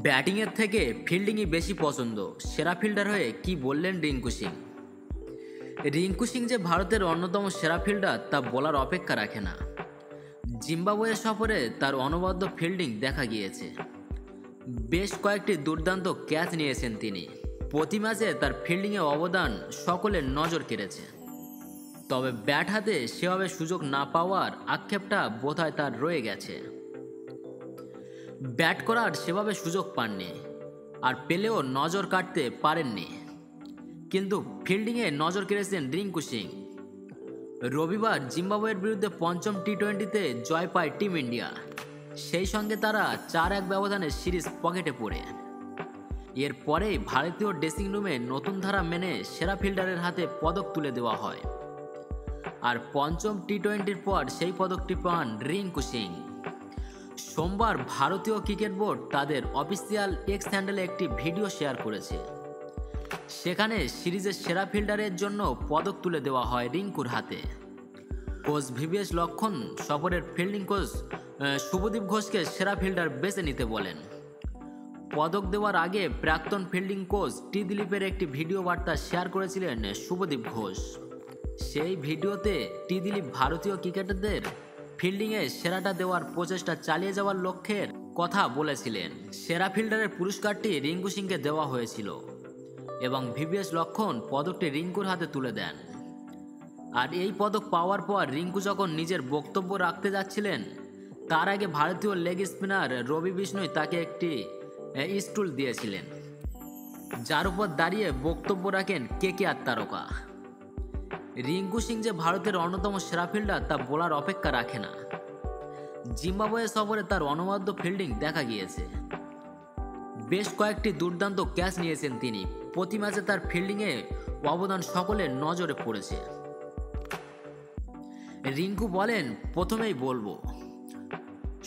ব্যাটিংয়ের থেকে ফিল্ডিংই বেশি পছন্দ। সেরা ফিল্ডার হয়ে কি বললেন রিঙ্কু সিং। রিঙ্কু সিং যে ভারতের অন্যতম সেরা ফিল্ডার তা বলার অপেক্ষা রাখে না। জিম্বাবুয়ে সফরে তার অনবদ্য ফিল্ডিং দেখা গিয়েছে। বেশ কয়েকটি দুর্দান্ত ক্যাচ নিয়েছেন তিনি। প্রতি ম্যাচে তার ফিল্ডিংয়ে অবদান সকলের নজর কেড়েছে। তবে ব্যাট হাতে সেভাবে সুযোগ না পাওয়ার আক্ষেপটা বোধহয় তার রয়ে গেছে। ব্যাট করার সেভাবে সুযোগ পাননি, আর পেলেও নজর কাটতে পারেননি। কিন্তু ফিল্ডিংয়ে নজর কেড়েছেন রিঙ্কু সিং। রবিবার জিম্বাবুয়ের বিরুদ্ধে পঞ্চম টি-20-তে জয় পায় টিম ইন্ডিয়া। সেই সঙ্গে তারা 4-1 ব্যবধানে সিরিজ পকেটে পড়ে। এরপরেই ভারতীয় ড্রেসিং রুমে নতুন ধারা মেনে সেরা ফিল্ডারের হাতে পদক তুলে দেওয়া হয়। আর পঞ্চম টি-20-র পর সেই পদকটি পান রিঙ্কু সিং। সোমবার ভারতীয় ক্রিকেট বোর্ড তাদের অফিসিয়াল এক্স হ্যান্ডেলে একটি ভিডিও শেয়ার করেছে। সেখানে সিরিজের সেরা ফিল্ডারের জন্য পদক তুলে দেওয়া হয় রিঙ্কুর হাতে। কোচ ভিভিএস লক্ষ্মণ সফরের ফিল্ডিং কোচ শুভদীপ ঘোষকে সেরা ফিল্ডার বেছে নিতে বলেন। পদক দেওয়ার আগে প্রাক্তন ফিল্ডিং কোচ টি দিলীপের একটি ভিডিও বার্তা শেয়ার করেছিলেন শুভদীপ ঘোষ। সেই ভিডিওতে টি দিলীপ ভারতীয় ক্রিকেটারদের ফিল্ডিংয়ে সেরাটা দেওয়ার প্রচেষ্টা চালিয়ে যাওয়ার লক্ষ্যের কথা বলেছিলেন। সেরা ফিল্ডারের পুরস্কারটি রিঙ্কু সিংকে দেওয়া হয়েছিল এবং ভিভিএস লক্ষ্মণ পদকটি রিঙ্কুর হাতে তুলে দেন। আর এই পদক পাওয়ার পর রিঙ্কু যখন নিজের বক্তব্য রাখতে যাচ্ছিলেন, তার আগে ভারতীয় লেগ স্পিনার রবি বিষ্ণই তাকে একটি স্টুল দিয়েছিলেন, যার উপর দাঁড়িয়ে বক্তব্য রাখেন কেকেআর তারকা। রিঙ্কু সিং যে ভারতের অন্যতম সেরা ফিল্ডার তা বলার অপেক্ষা রাখে না। জিম্বাবুয়ে সফরে তার অনবদ্য ফিল্ডিং দেখা গিয়েছে। বেশ কয়েকটি দুর্দান্ত ক্যাচ নিয়েছেন তিনি। প্রতি ম্যাচে তার ফিল্ডিংয়ে অবদান সকলের নজরে পড়েছে। রিঙ্কু বলেন, প্রথমেই বলবো,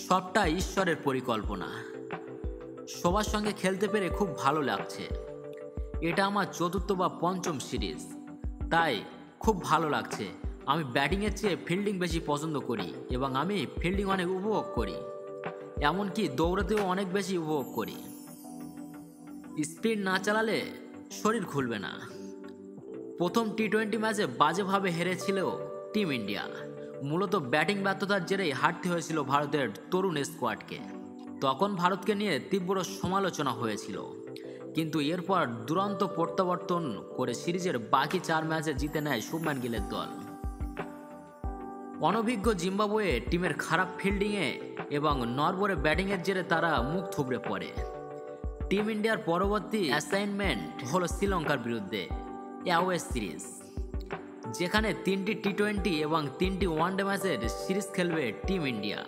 সবটা ঈশ্বরের পরিকল্পনা। সবার সঙ্গে খেলতে পেরে খুব ভালো লাগছে। এটা আমার চতুর্থ বা পঞ্চম সিরিজ, তাই খুব ভালো লাগছে। আমি ব্যাটিংয়ের চেয়ে ফিল্ডিং বেশি পছন্দ করি এবং আমি ফিল্ডিং অনেক উপভোগ করি, এমনকি দৌড়াতেও অনেক বেশি উপভোগ করি। স্পিড না চালালে শরীর খুলবে না। প্রথম টি-20 ম্যাচে বাজেভাবে হেরেছিল টিম ইন্ডিয়া। মূলত ব্যাটিং ব্যর্থতার জেরেই হারতে হয়েছিল ভারতের তরুণ স্কোয়াডকে। তখন ভারতকে নিয়ে তীব্র সমালোচনা হয়েছিল, কিন্তু এরপর দুরন্ত প্রত্যাবর্তন করে সিরিজের বাকি 4 ম্যাচে জিতে নেয় শুভমান গিলের দল। অনভিজ্ঞ জিম্বাবুয়ে টিমের খারাপ ফিল্ডিংয়ে এবং নড়বড়ে ব্যাটিংয়ের জেরে তারা মুখ থুবড়ে পড়ে। টিম ইন্ডিয়ার পরবর্তী অ্যাসাইনমেন্ট হলো শ্রীলঙ্কার বিরুদ্ধে অ্যাওয়ে সিরিজ, যেখানে 3টি টি-20 এবং 3টি ওয়ানডে ম্যাচের সিরিজ খেলবে টিম ইন্ডিয়া।